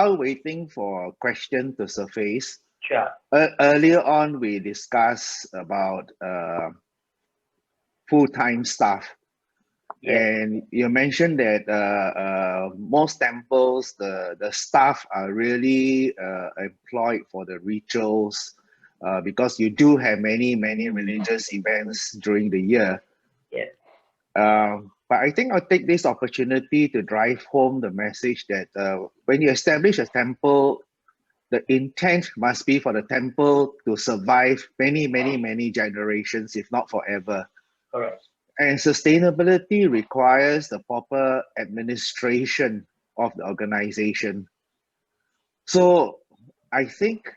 while waiting for a question to surface, Sure. earlier on we discussed about full-time staff. Yes. And you mentioned that most temples, the staff are really employed for the rituals because you do have many religious events during the year. Yes. But I think I'll take this opportunity to drive home the message that when you establish a temple, the intent must be for the temple to survive many generations, if not forever. Correct. And sustainability requires the proper administration of the organization. So I think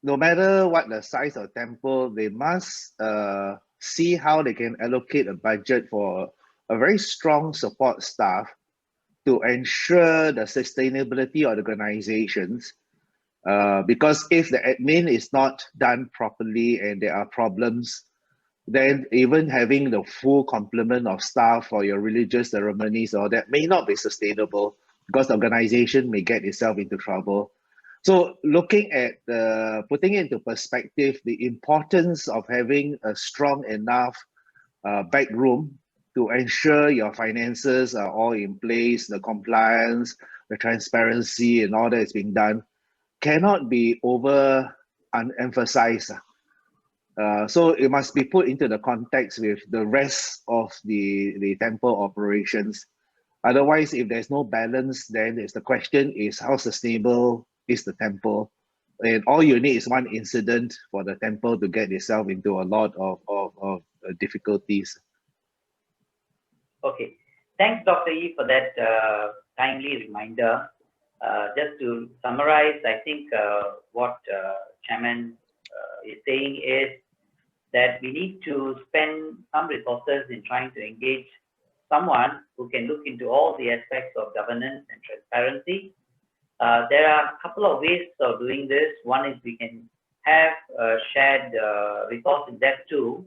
no matter what the size of temple, they must see how they can allocate a budget for a very strong support staff to ensure the sustainability of the organizations. Because if the admin is not done properly and there are problems, then even having the full complement of staff for your religious ceremonies or that may not be sustainable because the organization may get itself into trouble. So looking at putting it into perspective, the importance of having a strong enough back room to ensure your finances are all in place, the compliance, the transparency and all that is being done cannot be over emphasized. So it must be put into the context with the rest of the temple operations. Otherwise, if there's no balance, then the question is how sustainable is the temple? And all you need is one incident for the temple to get itself into a lot of difficulties. Okay. Thanks, Dr. E, for that timely reminder. Just to summarize, I think what Chairman is saying is that we need to spend some resources in trying to engage someone who can look into all the aspects of governance and transparency. There are a couple of ways of doing this. One is we can have a shared resource in that too,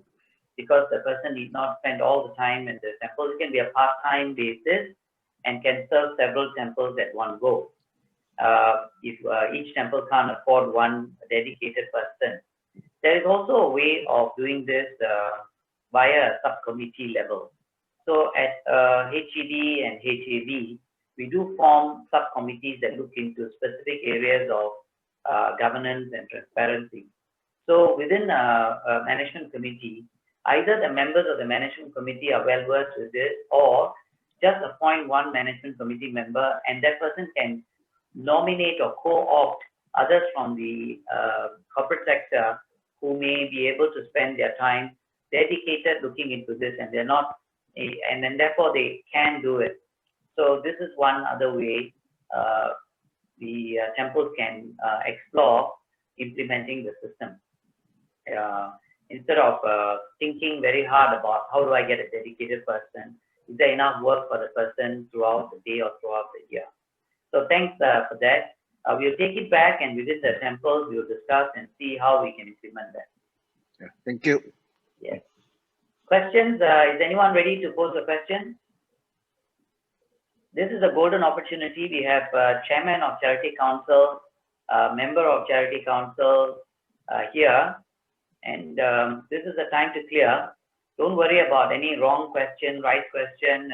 because the person need not spend all the time in the temple. It can be a part-time basis and can serve several temples at one go. If each temple can't afford one dedicated person. There is also a way of doing this via a subcommittee level. So at HED and HEB, we do form subcommittees that look into specific areas of governance and transparency. So within a management committee, either the members of the management committee are well versed with this, or just appoint one management committee member, and that person can nominate or co-opt others from the corporate sector who may be able to spend their time dedicated looking into this, and they're not, and then therefore they can do it. So this is one other way the temples can explore implementing the system. Instead of thinking very hard about how do I get a dedicated person, is there enough work for the person throughout the day or throughout the year? So thanks for that. We'll take it back and within the temples, we'll discuss and see how we can implement that. Yeah, thank you. Yes. Questions? Is anyone ready to pose a question? This is a golden opportunity. We have Chairman of Charity Council, Member of Charity Council here. And this is the time to clear. Don't worry about any wrong question, right question.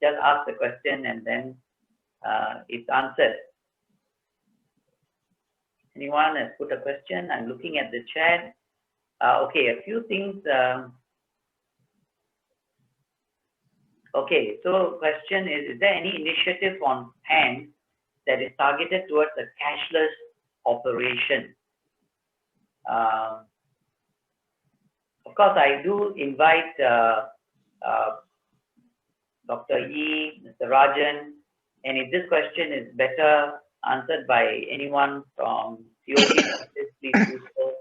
Just ask the question and then it's answered. Anyone has put a question? I'm looking at the chat. Okay, a few things. Okay, so question is there any initiative on hand that is targeted towards a cashless operation? Of course, I do invite Dr. E, Mr. Rajan, and if this question is better answered by anyone from COP, please do so.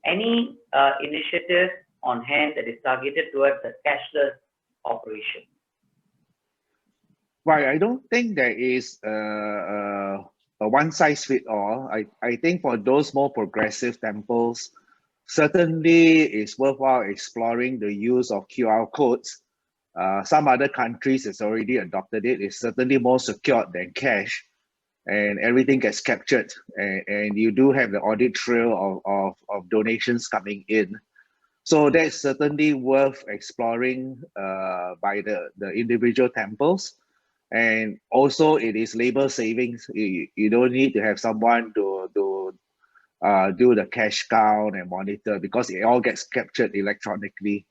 Any initiative on hand that is targeted towards a cashless operation? Right, I don't think there is a one-size-fits-all. I think for those more progressive temples, certainly it's worthwhile exploring the use of QR codes. Some other countries has already adopted it. It's certainly more secure than cash. and everything gets captured, and you do have the audit trail of donations coming in. So that's certainly worth exploring by the individual temples. And also it is labor savings. You don't need to have someone to do the cash count and monitor, because it all gets captured electronically.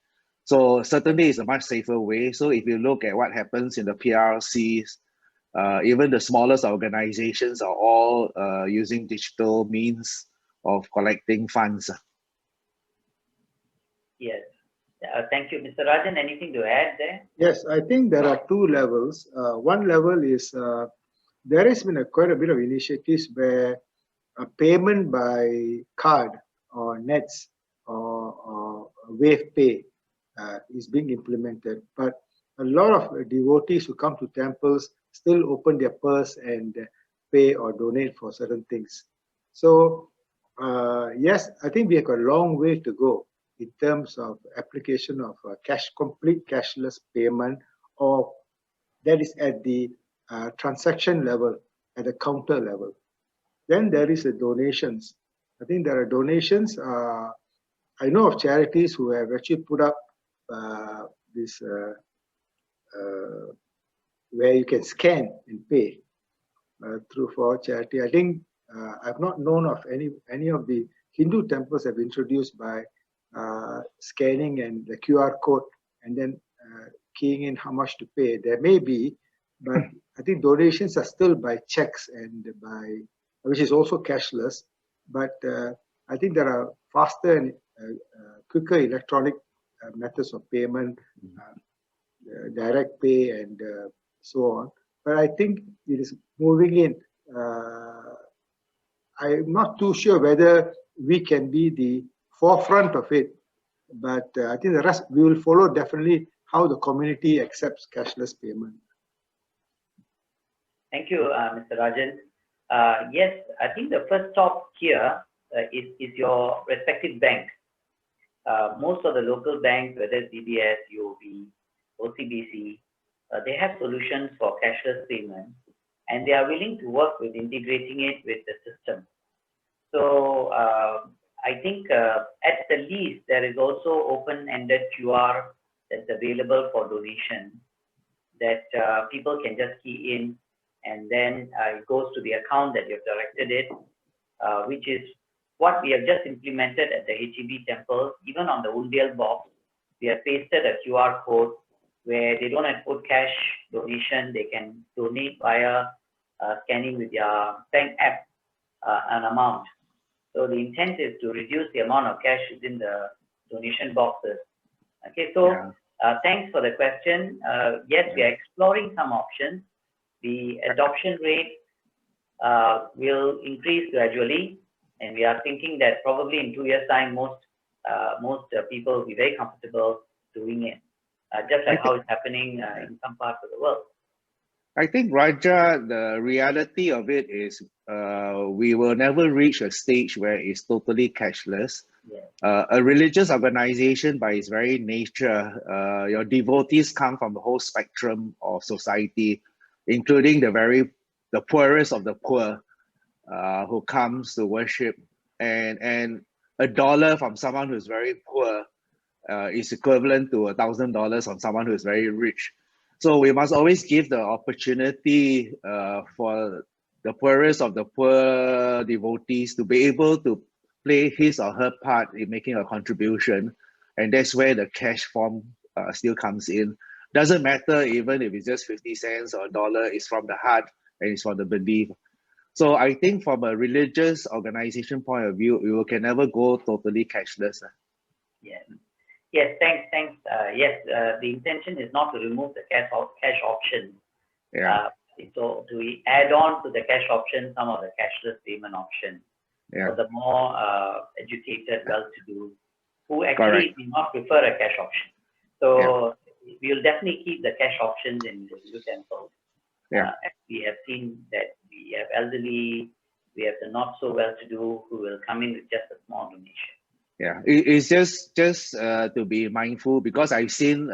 So certainly it's a much safer way. So if you look at what happens in the PRCs, even the smallest organizations are all using digital means of collecting funds. Yes. Thank you, Mr. Rajan. Anything to add there? Yes, I think there are two levels. One level is there has been quite a bit of initiatives where a payment by card or nets or wave pay is being implemented. But a lot of devotees who come to temples still open their purse and pay or donate for certain things. So yes, I think we have a long way to go in terms of application of complete cashless payment, or that is at the transaction level, at the counter level. Then there is the donations. I think there are donations. I know of charities who have actually put up this where you can scan and pay through for charity. I think I've not known of any of the Hindu temples have introduced by scanning and the QR code and then keying in how much to pay. There may be, but I think donations are still by checks and by, which is also cashless. But I think there are faster and quicker electronic methods of payment, direct pay, and so on. But I think it is moving in. I'm not too sure whether we can be the forefront of it, but I think the rest we will follow definitely how the community accepts cashless payment. Thank you, Mr. Rajan. Yes, I think the first stop here is your respective bank. Most of the local banks, whether it's DBS, UOB, OCBC, they have solutions for cashless payment, and they are willing to work with integrating it with the system. So I think at the least there is also open-ended QR that's available for donation that people can just key in, and then it goes to the account that you've directed it, which is what we have just implemented at the HEB temple. Even on the Undial box, we have pasted a QR code where they don't have to put cash donation. They can donate via scanning with their bank app an amount. So the intent is to reduce the amount of cash within the donation boxes. Okay, so thanks for the question. Yes, we are exploring some options. The adoption rate will increase gradually, and we are thinking that probably in 2 years' time, most people will be very comfortable doing it, just like how it's happening in some parts of the world. I think, Raja, the reality of it is we will never reach a stage where it's totally cashless. Yeah. A religious organization, by its very nature, your devotees come from the whole spectrum of society, including the poorest of the poor, who comes to worship, and $1 from someone who's very poor is equivalent to $1,000 from someone who is very rich. So we must always give the opportunity for the poorest of the poor devotees to be able to play his or her part in making a contribution. And that's where the cash form still comes in. Doesn't matter even if it's just 50 cents or $1, it's from the heart and it's from the belief. So I think from a religious organization point of view, we can never go totally cashless. Yes. Yes, thanks. Yes, the intention is not to remove the cash option. Yeah. So to add on to the cash option, some of the cashless payment option for the more educated, well-to-do, who actually do not prefer a cash option. So we will definitely keep the cash options in the Hindu temples. We have seen that we have elderly, we have the not so well-to-do who will come in with just a small donation. Yeah, it's just to be mindful, because I've seen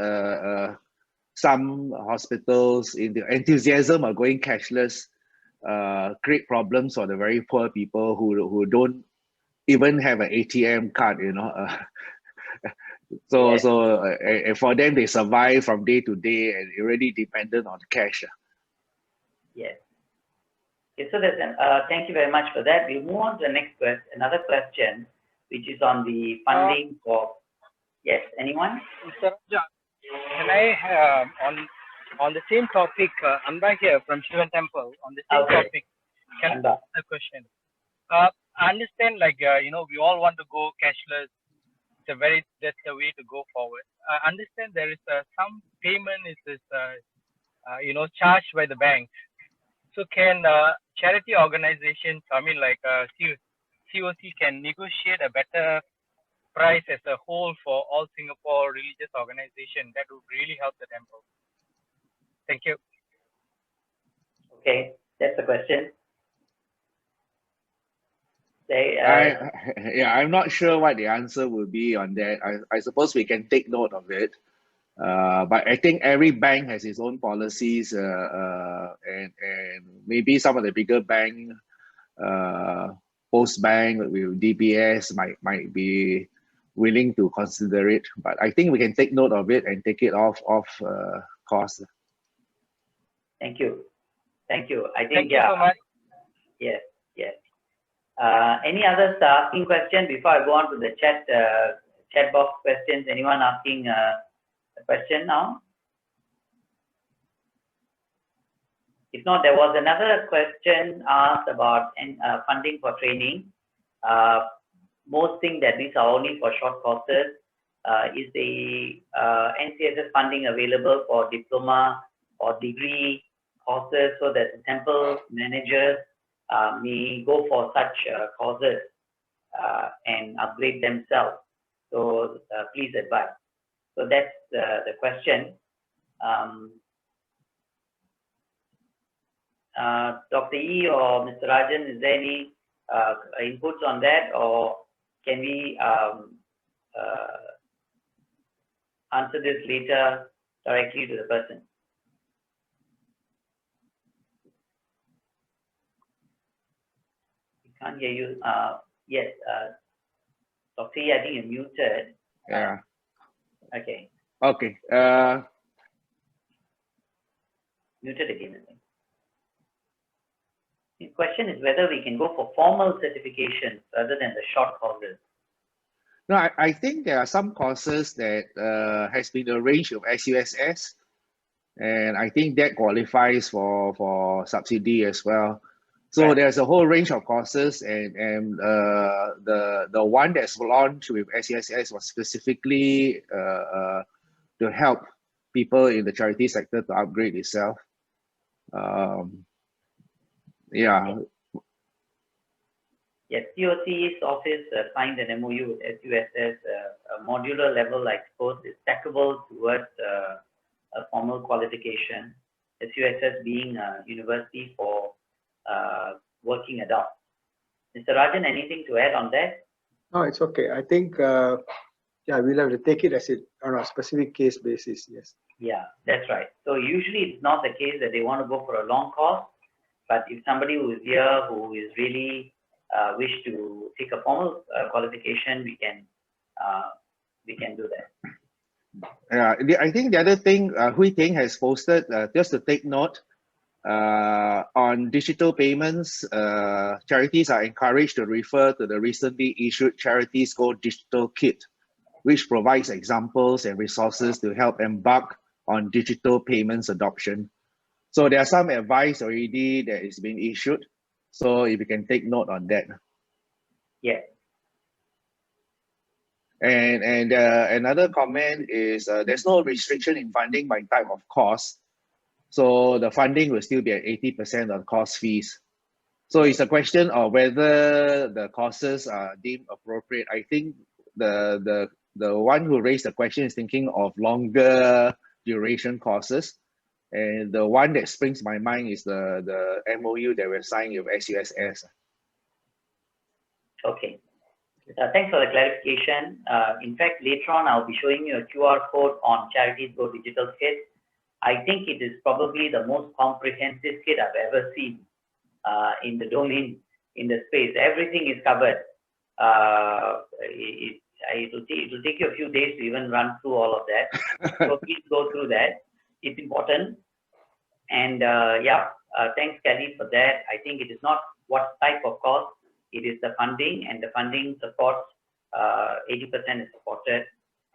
some hospitals in the enthusiasm of going cashless, create problems for the very poor people who don't even have an ATM card, you know. So Yes. for them, they survive from day to day and already dependent on cash. Yes. Okay, so there's thank you very much for that. We'll move on to the next question, another question, which is on the funding for. Yes, anyone? Mr. Raja, can I on the same topic? Anda here from Shivan Temple on the same topic. Can I ask a question? I understand, like we all want to go cashless. That's the way to go forward. I understand there is some payment is charged by the bank. So can charity organizations, I mean like COC, can negotiate a better price as a whole for all Singapore religious organizations? That would really help the temple. Thank you. Okay, that's the question. I'm not sure what the answer will be on that. I suppose we can take note of it. But I think every bank has its own policies, and maybe some of the bigger bank, Post Bank with DBS might be willing to consider it. But I think we can take note of it and take it off cost. Thank you. Thank you. I think Thank you so much. Yes. Yes. Any others asking questions before I go on to the chat box questions? Anyone asking a question now? If not, there was another question asked about funding for training. Most think that these are only for short courses. Is the NCSS funding available for diploma or degree courses so that the temple managers may go for such courses and upgrade themselves? So please advise. So that's the question. Dr. E or Mr. Rajan, is there any inputs on that, or can we answer this later directly to the person? We can't hear you. Yes, Dr. E, I think you're muted. Yeah. Okay. Okay. Muted again, I think. The question is whether we can go for formal certifications rather than the short courses. No, I think there are some courses that has been arranged with SUSS, and I think that qualifies for subsidy as well. So Right. There's a whole range of courses, and the one that's launched with SUSS was specifically to help people in the charity sector to upgrade itself. Yeah. Yes, COC's office signed an MOU with SUSS, a modular level, I suppose, is stackable towards a formal qualification. SUSS being a university for working adults. Mr. Rajan, anything to add on that? No, it's okay. I think, yeah, we'll have to take it as it on a specific case basis. Yes. Yeah, that's right. So usually it's not the case that they want to go for a long course, but if somebody who is here who is really wish to take a formal qualification, we can do that. Yeah, I think the other thing Hui Ting has posted, just to take note, on digital payments, charities are encouraged to refer to the recently issued Charities Go Digital Kit, which provides examples and resources to help embark on digital payments adoption. So there are some advice already that is being issued. So if you can take note on that. Yeah. And another comment is there's no restriction in funding by type of course. So the funding will still be at 80% of course fees. So it's a question of whether the courses are deemed appropriate. I think the one who raised the question is thinking of longer duration courses. And the one that springs my mind is the MOU that we're signing with SUSS. Okay. Thanks for the clarification. In fact, later on, I'll be showing you a QR code on Charities Go Digital Kit. I think it is probably the most comprehensive kit I've ever seen in the domain, in the space. Everything is covered. It will take you a few days to even run through all of that. So please go through that. It's important. And thanks, Kelly, for that. I think it is not what type of course, it is the funding, and the funding supports 80% is supported,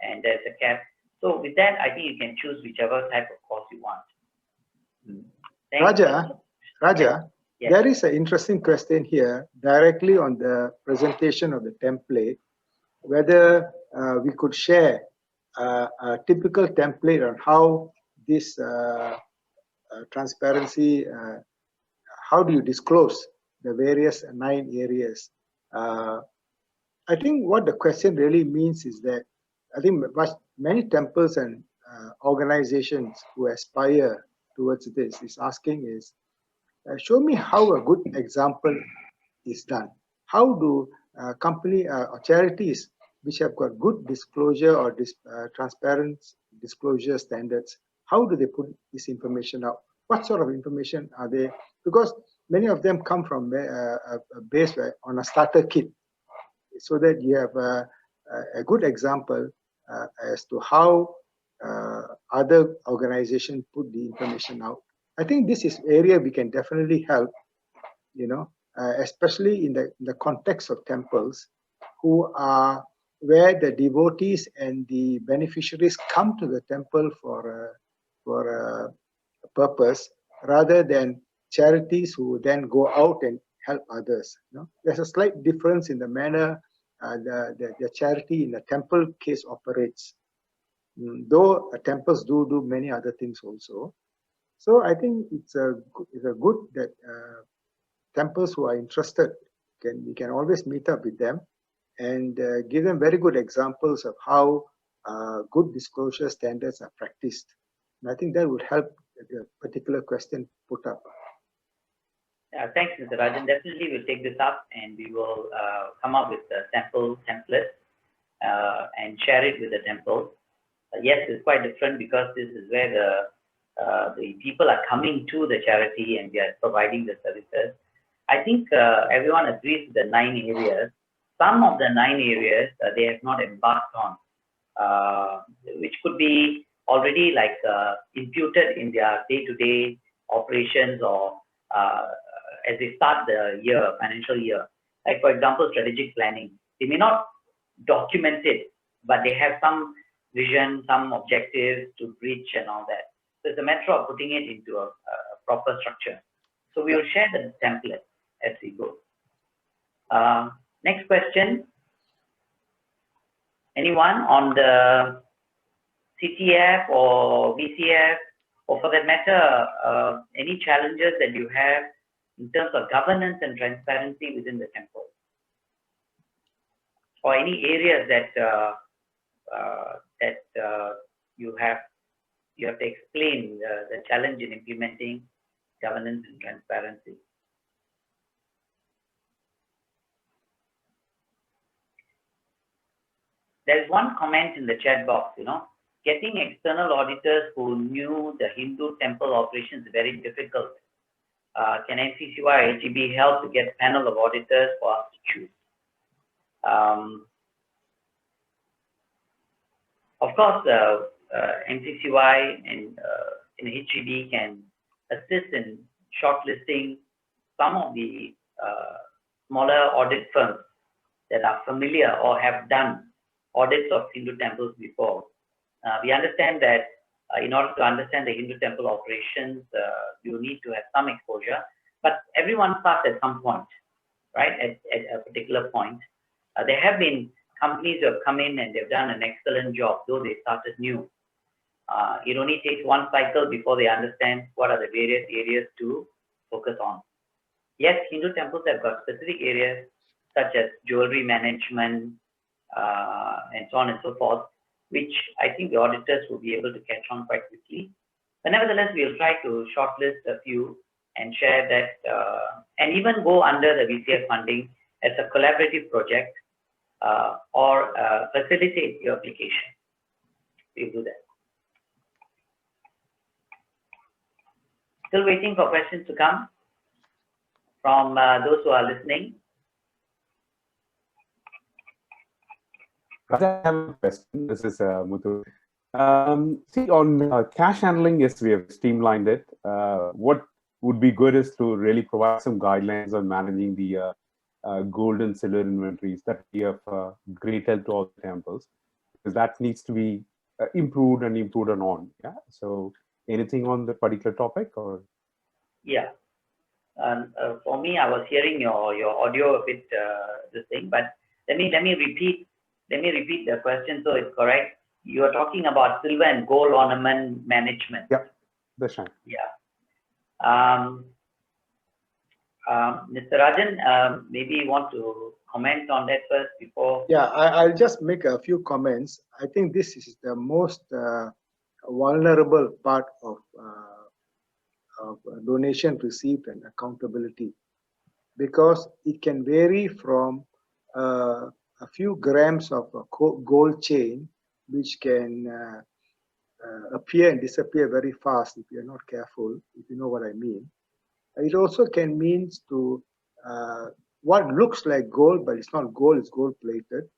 and there's a cap. So with that, I think you can choose whichever type of course you want. Raja, yes. There is an interesting question here directly on the presentation of the template, whether we could share a typical template on how this transparency, how do you disclose the various 9 areas? I think what the question really means is that I think many temples and organizations who aspire towards this is asking is, show me how a good example is done. How do company or charities which have got good disclosure or transparent disclosure standards, how do they put this information out? What sort of information are they? Because many of them come from a base on a starter kit, so that you have a good example as to how other organizations put the information out. I think this is area we can definitely help, especially in the context of temples, where the devotees and the beneficiaries come to the temple for a purpose, rather than charities who then go out and help others. There's a slight difference in the manner the charity in the temple case operates, though temples do many other things also. So I think it's a good that temples who are interested we can always meet up with them and give them very good examples of how good disclosure standards are practiced. And I think that would help the particular question put up. Thanks, Mr. Rajan. Definitely we'll take this up and we will come up with a sample template and share it with the temple. Yes, it's quite different because this is where the people are coming to the charity and we are providing the services. I think everyone agrees with the 9 areas. Some of the 9 areas they have not embarked on, which could be already like imputed in their day-to-day operations or as they start the year, financial year. Like for example, strategic planning. They may not document it, but they have some vision, some objectives to reach and all that. So it's a matter of putting it into a proper structure. So we will share the template as we go. Next question. Anyone on the CTF or VCF, or for that matter, any challenges that you have in terms of governance and transparency within the temple, or any areas that you have to explain the challenge in implementing governance and transparency. There's one comment in the chat box, getting external auditors who knew the Hindu temple operations is very difficult. Can NCCY or HEB help to get panel of auditors for us to choose? Of course, NCCY and HEB can assist in shortlisting some of the smaller audit firms that are familiar or have done audits of Hindu temples before. We understand that in order to understand the Hindu temple operations, you need to have some exposure, but everyone starts at some point, right? At a particular point. There have been companies who have come in and they've done an excellent job, though they started new. It only takes one cycle before they understand what are the various areas to focus on. Yes, Hindu temples have got specific areas such as jewelry management and so on and so forth, which I think the auditors will be able to catch on quite quickly. But nevertheless, we'll try to shortlist a few and share that, and even go under the VCF funding as a collaborative project or facilitate your application. We'll do that. Still waiting for questions to come. from those who are listening? I have a question. This is Muthu. See, on cash handling, yes, we have streamlined it. What would be good is to really provide some guidelines on managing the gold and silver inventories that we have great help to all the temples, because that needs to be improved and improved on. Yeah. So, anything on the particular topic or? Yeah. For me, I was hearing your audio a bit this thing, but let me repeat the question so it's correct. You are talking about silver and gold ornament management. Yeah, that's right. Yeah. Mr. Rajan, maybe you want to comment on that first before. Yeah, I'll just make a few comments. I think this is the most vulnerable part of donation received and accountability, because it can vary from a few grams of a gold chain, which can appear and disappear very fast if you're not careful, if you know what I mean. It also can mean to what looks like gold, but it's not gold, it's gold plated.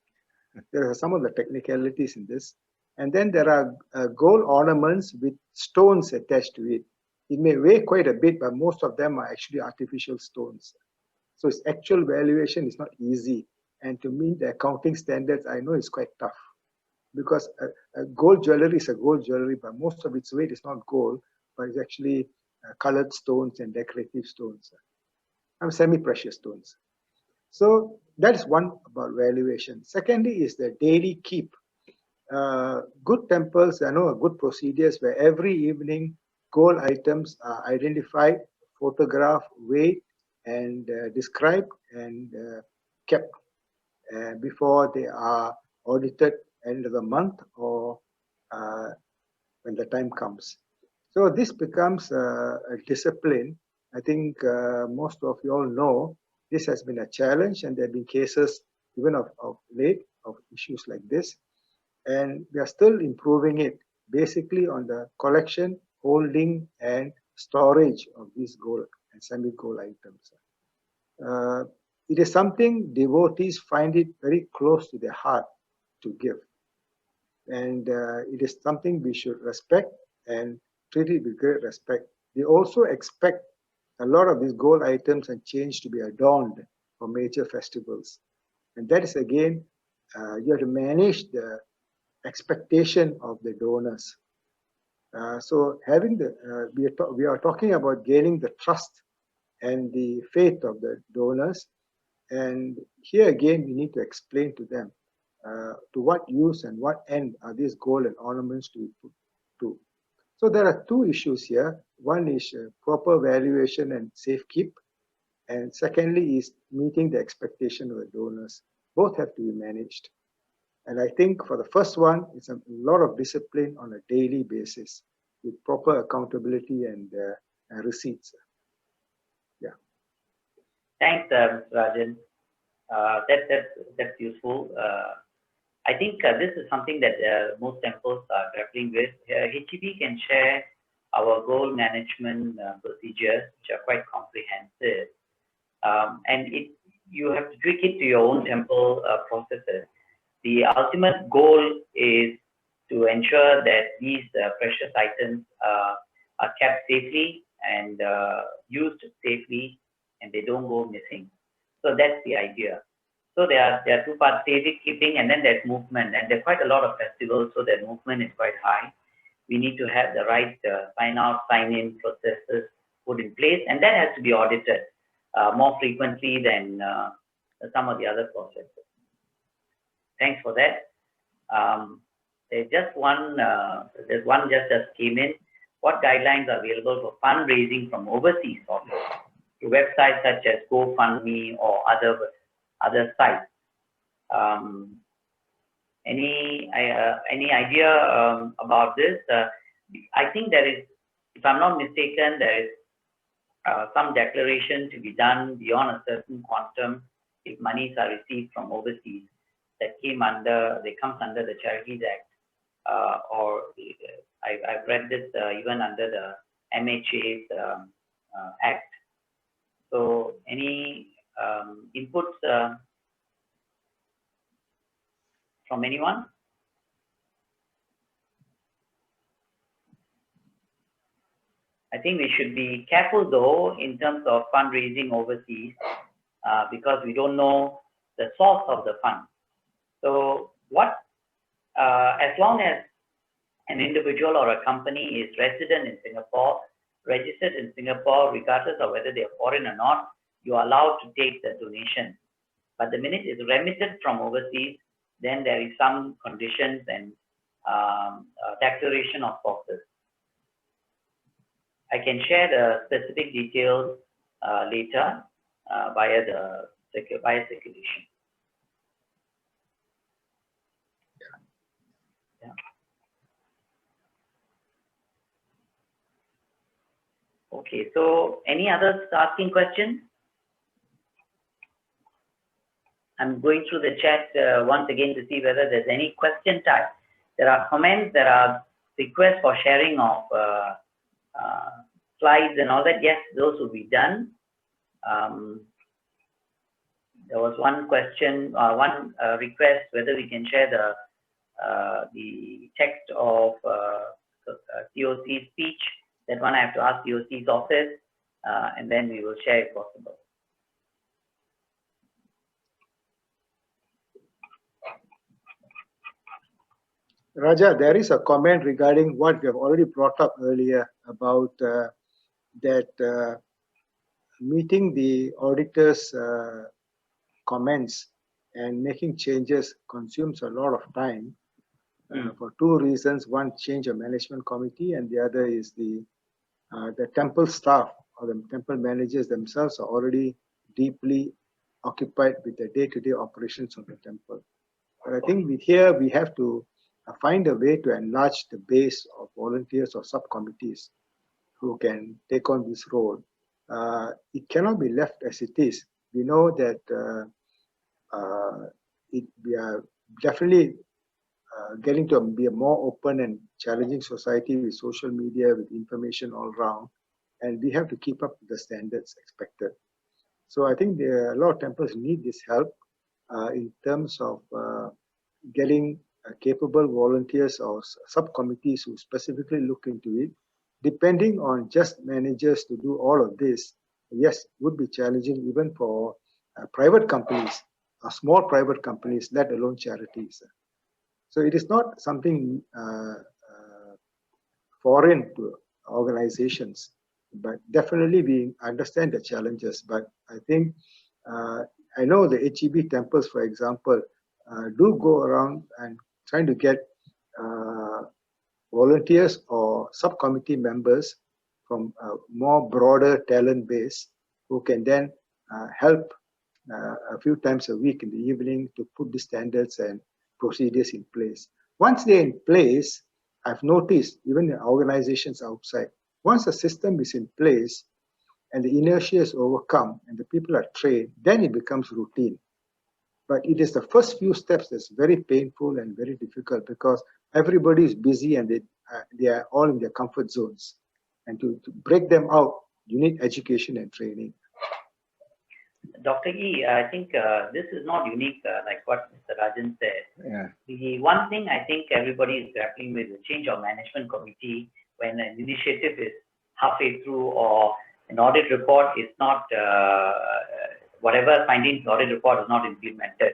There are some of the technicalities in this. And then there are gold ornaments with stones attached to it. It may weigh quite a bit, but most of them are actually artificial stones. So its actual valuation is not easy. And to meet the accounting standards, I know it's quite tough, because gold jewelry is a gold jewelry, but most of its weight is not gold, but it's actually colored stones and decorative stones, semi-precious stones. So that is one about valuation. Secondly is the daily keep. Good temples, I know, good procedures where every evening gold items are identified, photographed, weighed, and described and kept before they are audited end of the month or when the time comes. So this becomes a discipline. I think most of you all know this has been a challenge, and there have been cases even of late of issues like this. And we are still improving it, basically on the collection, holding, and storage of these gold and semi-gold items. It is something devotees find it very close to their heart to give. And it is something we should respect and treat it with great respect. They also expect a lot of these gold items and change to be adorned for major festivals. And that is again, you have to manage the expectation of the donors. So having the, we are talking about gaining the trust and the faith of the donors. And here again, we need to explain to them to what use and what end are these gold and ornaments to be put to. So there are two issues here. One is proper valuation and safekeep. And secondly is meeting the expectation of the donors. Both have to be managed. And I think for the first one, it's a lot of discipline on a daily basis with proper accountability and receipts. Yeah. Thanks, Mr. Rajan. That's useful. I think this is something that most temples are grappling with. HEB can share our gold management procedures, which are quite comprehensive. And you have to tweak it to your own temple processes. The ultimate goal is to ensure that these precious items are kept safely and used safely, and they don't go missing. So that's the idea. So there are two parts: safekeeping, and then there's movement. And there are quite a lot of festivals, so that movement is quite high. We need to have the right sign out, sign in processes put in place, and that has to be audited more frequently than some of the other processes. Thanks for that. There's just one. There's one just came in. What guidelines are available for fundraising from overseas sources to websites such as GoFundMe or other sites? Any idea about this? I think there is, if I'm not mistaken, there is some declaration to be done beyond a certain quantum if monies are received from overseas. That comes under the Charities Act, or I've read this even under the MHA's Act. So any inputs from anyone? I think we should be careful though in terms of fundraising overseas because we don't know the source of the fund. So what, as long as an individual or a company is resident in Singapore, registered in Singapore, regardless of whether they are foreign or not, you are allowed to take the donation. But the minute it's remitted from overseas, then there is some conditions and declaration of sources. I can share the specific details later via circulation. Yeah. Okay, so any others asking questions? I'm going through the chat once again to see whether there's any question type. There are comments, there are requests for sharing of slides and all that. Yes, those will be done. There was one question, one request whether we can share the text of COC's speech. That one I have to ask COC's office, and then we will share if possible. Raja, there is a comment regarding what we have already brought up earlier about that meeting the auditor's comments and making changes consumes a lot of time for two reasons. One, change of management committee, and the other is the temple staff or the temple managers themselves are already deeply occupied with the day-to-day operations of the temple. But I think here we have to find a way to enlarge the base of volunteers or subcommittees who can take on this role. It cannot be left as it is. We know that we are definitely getting to be a more open and challenging society with social media, with information all around, and we have to keep up with the standards expected. So I think a lot of temples need this help in terms of getting capable volunteers or subcommittees who specifically look into it. Depending on just managers to do all of this, yes, would be challenging even for private companies, small private companies, let alone charities. So it is not something foreign to organizations, but definitely we understand the challenges. But I think, I know the HEB temples, for example, do go around and trying to get volunteers or subcommittee members from a more broader talent base who can then help a few times a week in the evening to put the standards and procedures in place. Once they're in place, I've noticed even in organizations outside, once the system is in place and the inertia is overcome and the people are trained, then it becomes routine. But it is the first few steps that's very painful and very difficult because everybody is busy and they are all in their comfort zones. And to break them out, you need education and training. Dr. Yi, I think this is not unique, like what Mr. Rajan said. Yeah. The one thing I think everybody is grappling with the change of management committee when an initiative is halfway through or an audit report is not, whatever findings audit report is not implemented.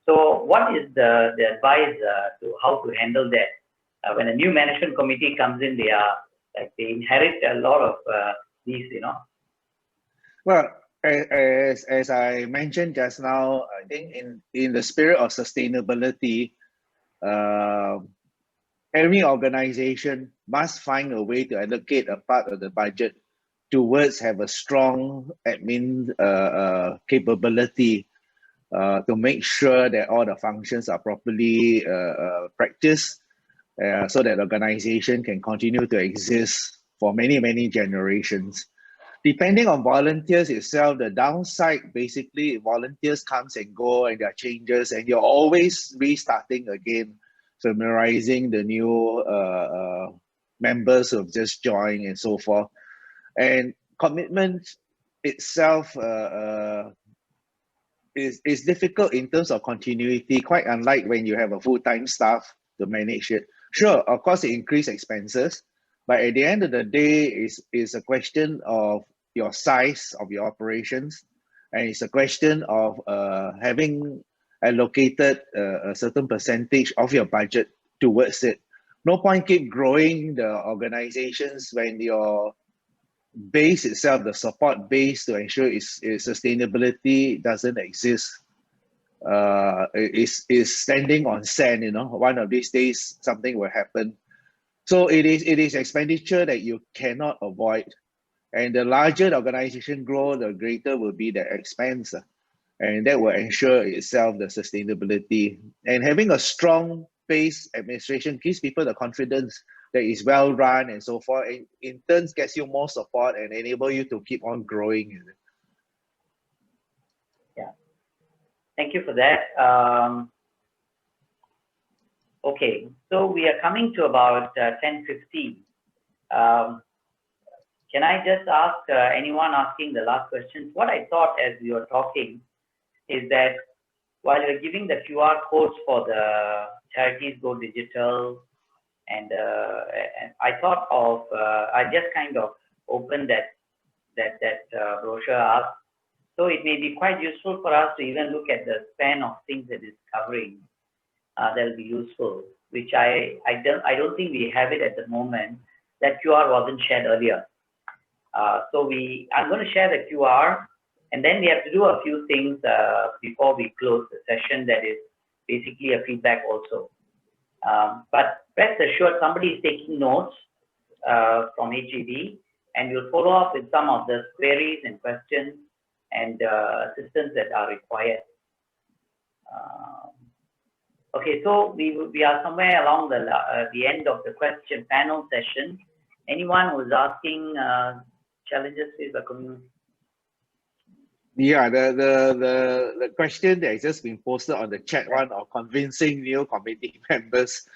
So what is the advice to how to handle that? When a new management committee comes in, they inherit a lot of these, Well, as I mentioned just now, I think in the spirit of sustainability, every organization must find a way to allocate a part of the budget towards have a strong admin capability to make sure that all the functions are properly practiced so that the organization can continue to exist for many, many generations. Depending on volunteers itself, the downside, basically, volunteers comes and go and there are changes and you're always restarting again, familiarizing the new members who have just joined and so forth. And commitment itself is difficult in terms of continuity, quite unlike when you have a full-time staff to manage it. Sure, of course, it increases expenses, but at the end of the day, is a question of your size of your operations, and it's a question of having allocated a certain percentage of your budget towards it. No point keep growing the organizations when your base itself, the support base to ensure its sustainability doesn't exist. Is standing on sand. You know, one of these days something will happen. So it is expenditure that you cannot avoid, and the larger the organization grow, the greater will be the expense, and that will ensure itself the sustainability. And having a strong base administration gives people the confidence that is well run and so forth, and in turn gets you more support and enable you to keep on growing. Yeah, thank you for that. Okay, so we are coming to about 10:15. Can I just ask anyone asking the last question? What I thought as we were talking is that while you're giving the QR codes for the charities go digital, and I thought of I just kind of opened that brochure up, so it may be quite useful for us to even look at the span of things that it's covering. That'll be useful, which I don't think we have it at the moment. That QR wasn't shared earlier, so I'm going to share the QR, and then we have to do a few things before we close the session. That is basically a feedback also. But rest assured, somebody is taking notes from HEB, and we'll follow up with some of the queries and questions and assistance that are required. Okay, so we are somewhere along the end of the question panel session. Anyone who's asking challenges with the community? Yeah, the question that has just been posted on the chat one of convincing new committee members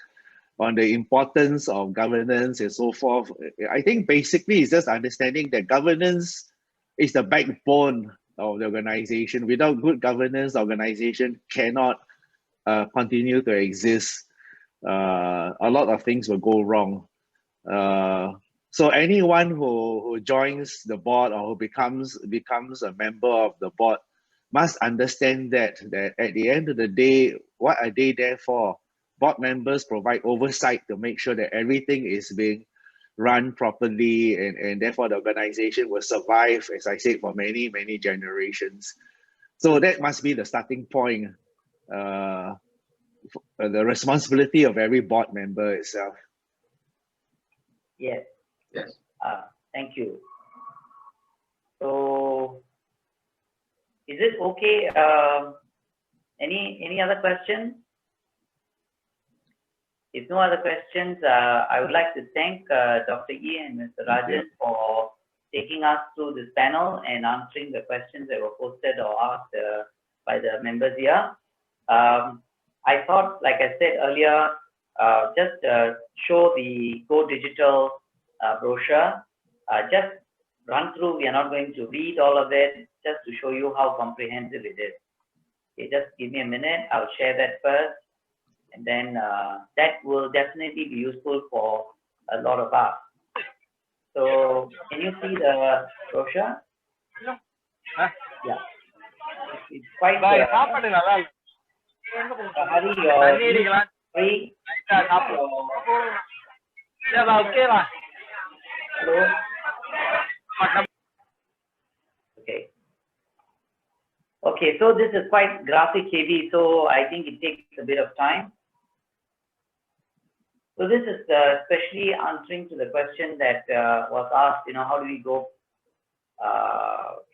on the importance of governance and so forth. I think basically it's just understanding that governance is the backbone of the organization. Without good governance, the organization cannot continue to exist. A lot of things will go wrong. So anyone who joins the board or who becomes a member of the board must understand that at the end of the day, what are they there for? Board members provide oversight to make sure that everything is being run properly, and therefore the organization will survive, as I said, for many, many generations. So that must be the starting point, the responsibility of every board member itself. Yes. Yes. Thank you. So, is it okay? Any other questions? If no other questions, I would like to thank Dr. E and Mr. Rajan for taking us through this panel and answering the questions that were posted or asked by the members here. I thought, like I said earlier, just show the Go Digital brochure. Just run through. We are not going to read all of it, just to show you how comprehensive it is. Okay, just give me a minute. I'll share that first, and then that will definitely be useful for a lot of us. So, can you see the brochure? Yeah. It's quite. Free. Hello. Okay. Okay, so this is quite graphic heavy, so I think it takes a bit of time. So this is especially answering to the question that was asked, how do we go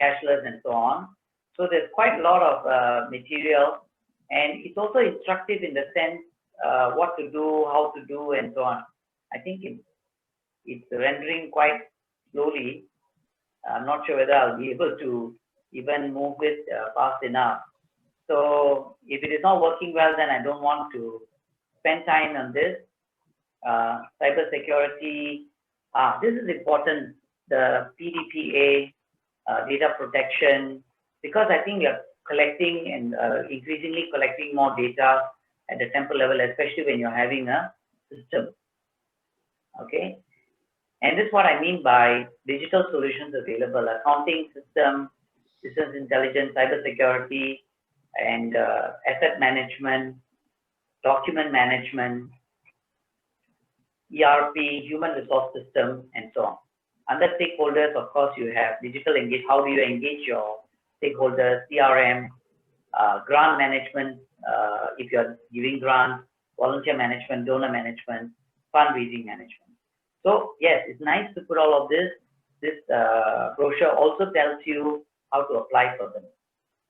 cashless and so on. So there's quite a lot of material, and it's also instructive in the sense what to do, how to do, and so on. I think it's rendering quite slowly. I'm not sure whether I'll be able to even move it fast enough. So if it is not working well, then I don't want to spend time on this. Cyber security, this is important. The PDPA data protection, because I think we are collecting and increasingly collecting more data at the temple level, especially when you're having a system. Okay, and this is what I mean by digital solutions available: accounting system, business intelligence, cybersecurity, and asset management, document management, ERP, human resource system, and so on. Under stakeholders, of course, you have digital engage. How do you engage your stakeholders? CRM, grant management, if you're giving grants, volunteer management, donor management, fundraising management. So yes, it's nice to put all of this. This brochure also tells you how to apply for them.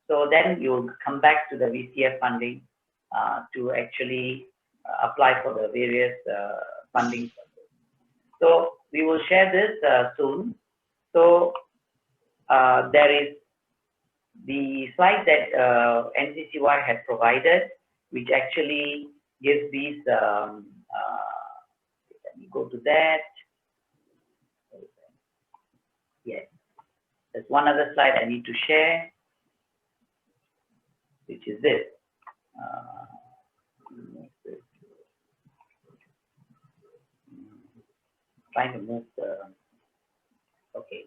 So then you'll come back to the VCF funding to actually apply for the various funding. So we will share this soon. So there is the slide that NCCY had provided, which actually gives these, let me go to that. Yes, there's one other slide I need to share, which is this. Trying to move the, okay,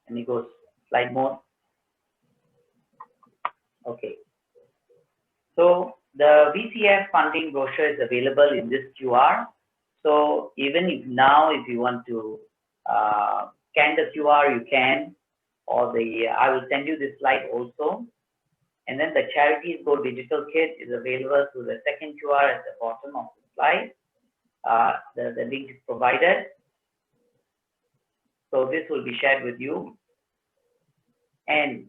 and it goes slide mode. Okay, so the VCF funding brochure is available in this QR. So even if now, if you want to scan the QR, you can, or I will send you this slide also. And then the Charities Go Digital Kit is available through the second QR at the bottom of the slide. The link is provided. So this will be shared with you. And